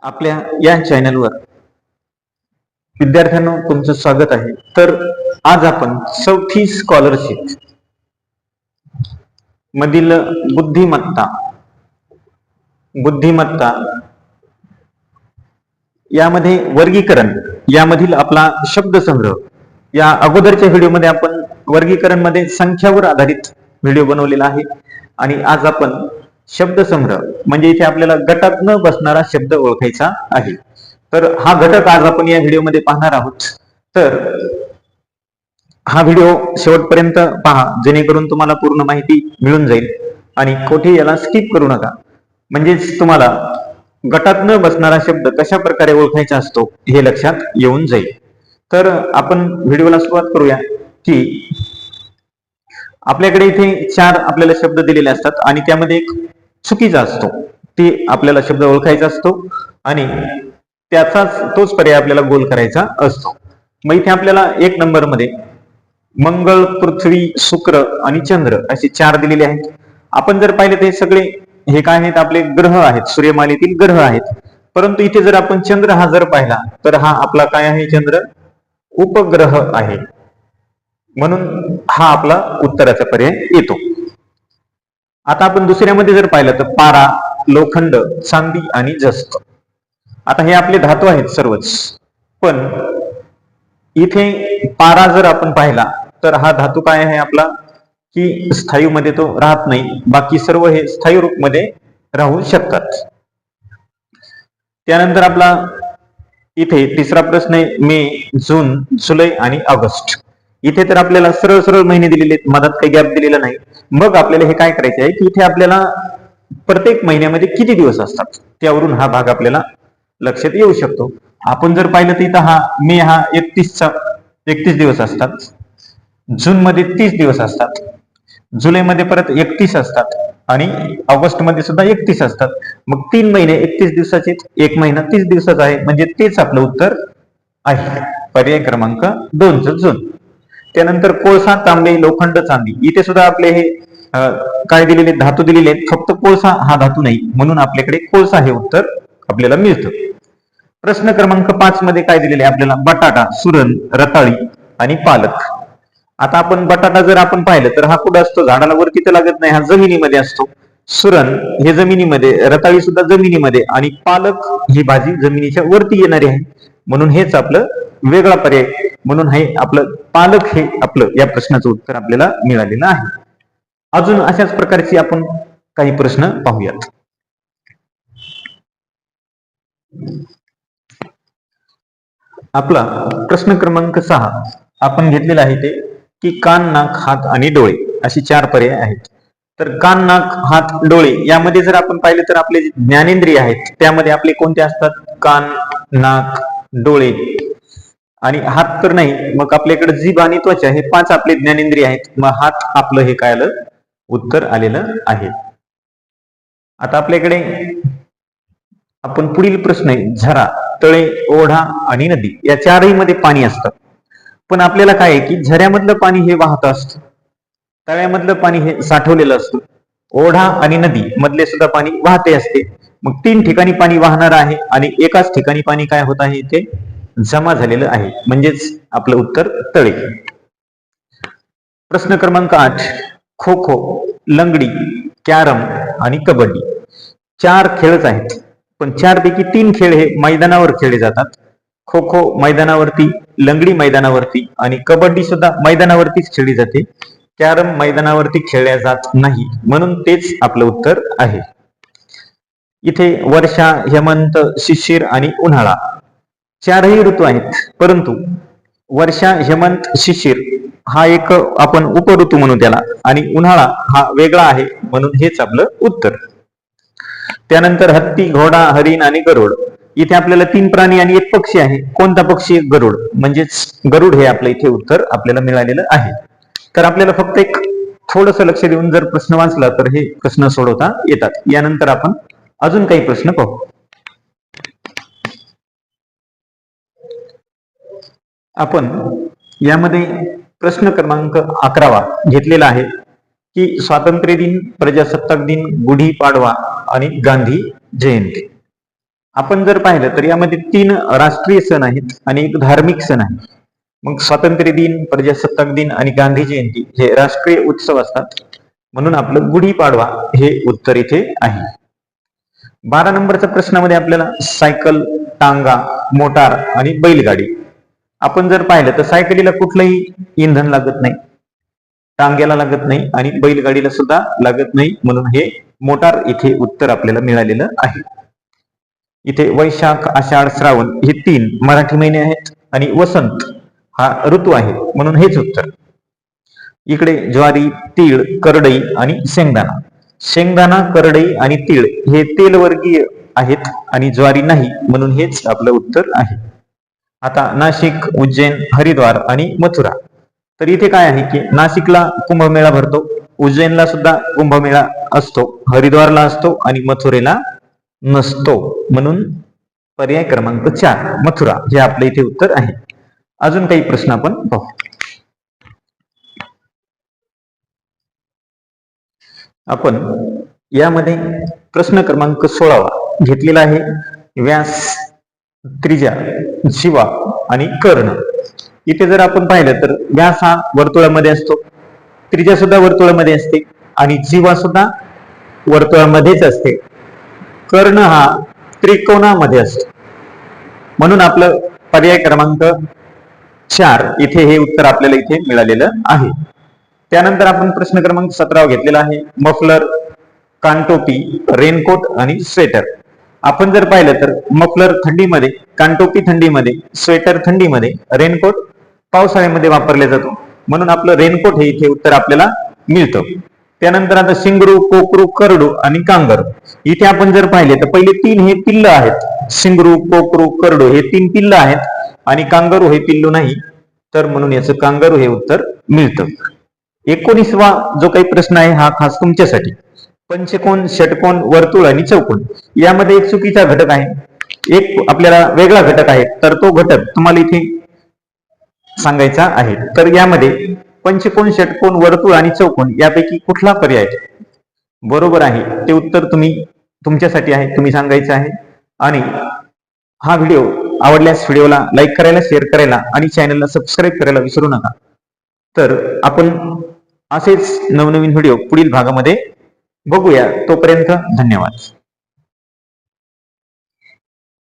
आपल्या या चॅनलवर विद्यार्थ्यांनो तुमचं स्वागत आहे. तर आज आपण चौथी स्कॉलरशिप मधील बुद्धिमत्ता बुद्धिमत्ता यामध्ये वर्गीकरण यामधील आपला शब्दसंग्रह या अगोदरच्या व्हिडिओमध्ये आपण वर्गीकरण मध्ये संख्यावर आधारित व्हिडिओ बनवलेला आहे आणि आज आपण शब्दसंग्रह म्हणजे इथे आपल्याला गटात न बसणारा शब्द ओळखायचा आहे. तर हा घटक आज आपण या व्हिडिओमध्ये पाहणार आहोत. तर हा व्हिडिओ शेवटपर्यंत पहा जेणेकरून तुम्हाला पूर्ण माहिती मिळून जाईल आणि कोठे याला स्किप करू नका. म्हणजेच तुम्हाला गटात न बसणारा शब्द कशा प्रकारे ओळखायचा असतो हे लक्षात येऊन जाईल. तर आपण व्हिडिओला सुरुवात करूया की आपल्याकडे इथे 4 आपल्याला शब्द दिलेले असतात आणि त्यामध्ये एक चुकीचा असतो. ते आपल्याला शब्द ओळखायचा असतो आणि त्याचाच तोच पर्याय आपल्याला गोल करायचा असतो. मग इथे आपल्याला 1 नंबर मध्ये मंगळ, पृथ्वी, शुक्र आणि चंद्र असे 4 दिलेले आहेत. आपण जर पाहिले ते सगळे हे काय आहेत आपले ग्रह आहेत, सूर्यमालेतील ग्रह आहेत. परंतु इथे जर आपण चंद्र हा जर पाहिला तर हा आपला काय आहे, चंद्र उपग्रह आहे. म्हणून हा आपला उत्तराचा पर्याय येतो. आता आपण दुसऱ्यामध्ये जर पाहिलं तर पारा, लोखंड, चांदी आणि जस्त. आता हे आपले धातू आहेत सर्वच, पण इथे पारा जर आपण पाहिला तर हा धातू काय आहे आपला की स्थायू मध्ये तो राहत नाही. बाकी सर्व हे स्थायू रूप मध्ये राहू शकतात. त्यानंतर आपला इथे तिसरा प्रश्न आहे मे, जून, जुलै आणि ऑगस्ट. इथे तर आपल्याला सरळ सरळ महिने दिलेले आहेत, मधात काही गॅप दिलेला नाही. मग आपल्याला हे काय करायचे आहे की इथे आपल्याला प्रत्येक महिन्यामध्ये किती दिवस असतात त्यावरून हा भाग आपल्याला लक्षात येऊ शकतो. आपण जर पाहिलं तर इथं हा मे हा 31 दिवस असतात, जून मध्ये 30 दिवस असतात, जुलै मध्ये परत 31 असतात आणि ऑगस्ट मध्ये सुद्धा 31 असतात. मग 3 महिने 31 दिवसाचे, 1 महिना 30 दिवसाचा आहे. म्हणजे तेच आपलं उत्तर आहे, पर्याय क्रमांक 2 जून. त्यानंतर कोळसा, तांबे, लोखंड, चांदी. इथे सुद्धा आपले हे काय दिलेले धातू दिलेले आहेत, फक्त कोळसा हा धातू नाही म्हणून आपल्याकडे कोळसा हे उत्तर आपल्याला मिळतं. प्रश्न क्रमांक 5 मध्ये काय दिलेले आहे आपल्याला, बटाटा, सुरण, रताळी आणि पालक. आता आपण बटाटा जर आपण पाहिलं तर हा कुठं असतो, झाडाला वरती तर लागत नाही, हा जमिनीमध्ये असतो. सुरण हे जमिनीमध्ये, रताळी सुद्धा जमिनीमध्ये आणि पालक ही भाजी जमिनीच्या वरती येणारी आहे. म्हणून हेच आपलं वेगळा पर्याय, म्हणून हे आपलं पालक हे आपलं या प्रश्नाचं उत्तर आपल्याला मिळालेलं आहे. अजून अशाच प्रकारचे आपण काही प्रश्न पाहूयात. आपला प्रश्न क्रमांक 6 आपण घेतलेला आहे ते की कान, नाक, हात आणि डोळे अशी 4 पर्याय आहेत. तर कान, नाक, हात, डोळे यामध्ये जर आपण पाहिले तर आपले ज्ञानेंद्रिय आहेत त्यामध्ये आपले कोणते असतात, कान, नाक, डोळे आणि हात तर नाही. मग आपल्याकडे जीभ आणि त्वचा हे 5 आपले ज्ञानेंद्रिय आहेत. मग हात आपलं हे काय आलं, उत्तर आलेलं आहे. आता आपल्याकडे आपण पुढील प्रश्न आहे, झरा, तळे, ओढा आणि नदी या 4ही मध्ये पाणी असतं. पण आपल्याला काय आहे की झऱ्यामधलं पाणी हे वाहत असतं, तळ्यामधलं पाणी हे साठवलेलं असतं, ओढा आणि नदी मधले सुद्धा पाणी वाहते असते. मग 3 ठिकाणी पाणी वाहणार आहे आणि एकाच ठिकाणी पाणी काय होत आहे, ते जमा झालेलं आहे. म्हणजेच आपलं उत्तर तळे. प्रश्न क्रमांक 8 खो खो, लंगडी, कॅरम आणि कबड्डी. 4 खेळच आहेत, पण 4 पैकी 3 खेळ हे मैदानावर खेळले जातात. खो खो मैदानावरती, लंगडी मैदानावरती आणि कबड्डी सुद्धा मैदानावरतीच खेळली जाते. कॅरम मैदानावरती खेळल्या जात नाही, म्हणून तेच आपलं उत्तर आहे. इथे वर्षा, हेमंत, शिशिर आणि उन्हाळा 4ही ऋतू आहेत. परंतु वर्षा, हेमंत, शिशिर हा एक आपण उपऋतू म्हणू त्याला आणि उन्हाळा हा वेगळा आहे, म्हणून हेच आपलं उत्तर. त्यानंतर हत्ती, घोडा, हरिण आणि गरुड. इथे आपल्याला 3 प्राणी आणि 1 पक्षी आहे. कोणता पक्षी, गरुड, म्हणजेच गरुड हे आपलं इथे उत्तर आपल्याला मिळालेलं आहे. तर आपल्याला फक्त एक थोडस लक्ष देऊन जर प्रश्न वाचला तर हे प्रश्न सोडवता येतात. यानंतर आपण अजून काही प्रश्न पाहू. आपण यामध्ये प्रश्न क्रमांक 11 घेतलेला आहे की स्वातंत्र्य दिन, प्रजासत्ताक दिन, गुढी पाडवा आणि गांधी जयंती. आपण जर पाहिलं तर यामध्ये 3 राष्ट्रीय सण आहेत आणि एक धार्मिक सण आहे. मग स्वातंत्र्य दिन, प्रजासत्ताक दिन आणि गांधी जयंती हे राष्ट्रीय उत्सव असतात, म्हणून आपलं गुढीपाडवा हे उत्तर इथे आहे. 12 नंबरच्या प्रश्नामध्ये आपल्याला सायकल, टांगा, मोटार आणि बैलगाडी. आपण जर पाहिलं तर सायकलीला कुठलंही इंधन लागत नाही, टांग्याला लागत नाही आणि बैलगाडीला सुद्धा लागत नाही, म्हणून हे मोटार इथे उत्तर आपल्याला मिळालेलं आहे. इथे वैशाख, आषाढ, श्रावण हे 3 मराठी महिने आहेत आणि वसंत हा ऋतू आहे, म्हणून हेच उत्तर. इकडे ज्वारी, तीळ, करडई आणि शेंगदाणा. शेंगदाणा, करडई आणि तीळ हे तेलवर्गीय आहेत आणि ज्वारी नाही, म्हणून हेच आपलं उत्तर आहे. आता नाशिक, उज्जैन, हरिद्वार आणि मथुरा. तर इथे काय आहे की नाशिकला कुंभमेळा भरतो, उज्जैनला सुद्धा कुंभमेळा असतो, हरिद्वारला असतो आणि मथुरेला नसतो, म्हणून पर्याय क्रमांक 4 मथुरा हे आपलं इथे उत्तर आहे. अजून काही प्रश्न आपण पाहू. आपण यामध्ये प्रश्न क्रमांक 16 घेतलेला आहे. व्यास, त्रिज्या, शिवा आणि कर्ण. इथे जर आपण पाहिलं तर व्यास हा वर्तुळामध्ये असतो, त्रिज्या सुद्धा वर्तुळामध्ये असते आणि जीवा सुद्धा वर्तुळामध्येच असते. कर्ण हा त्रिकोणामध्ये असतो, म्हणून आपलं पर्याय क्रमांक 4 इथे हे उत्तर आपल्याला इथे मिळालेलं आहे. त्यानंतर आपण प्रश्न क्रमांक 17 घेतलेला आहे. मफलर, कानटोपी, रेनकोट आणि स्वेटर. आपण जर पाहिलं तर मफलर थंडीमध्ये, कानटोपी थंडीमध्ये, स्वेटर थंडीमध्ये, रेनकोट पावसाळ्यामध्ये वापरले जातो, म्हणून आपलं रेनकोट हे इथे उत्तर आपल्याला मिळतं. त्यानंतर आता शिंगरू, कोकरू, करडू आणि कांगारू. इथे आपण जर पाहिले तर पहिले 3 हे पिल्ल आहेत. शिंगरू, कोकरू, करडू हे 3 पिल्ल आहेत आणि कांगारू हे पिल्लू नाही, तर म्हणून याचं कांगारू हे उत्तर मिळतं. 19वा जो काही प्रश्न आहे हा खास तुमच्यासाठी. पंचकोन, षटकोन, वर्तुळ आणि चौकोन यामध्ये एक चुकीचा घटक आहे, एक आपल्याला वेगळा घटक आहे, तर तो घटक तुम्हाला इथे सांगायचा आहे. तर यामध्ये पंचकोन, षटकोन, वर्तुळ आणि चौकोन यापैकी कुठला पर्याय बरोबर आहे ते उत्तर तुमच्यासाठी आहे, तुम्ही सांगायचं आहे. आणि हा व्हिडिओ आवडल्यास व्हिडिओला लाईक करायला, शेअर करायला आणि चॅनलला सबस्क्राईब करायला विसरू नका. तर आपण असेच नवनवीन व्हिडिओ पुढील भागामध्ये बघूया. तोपर्यंत धन्यवाद.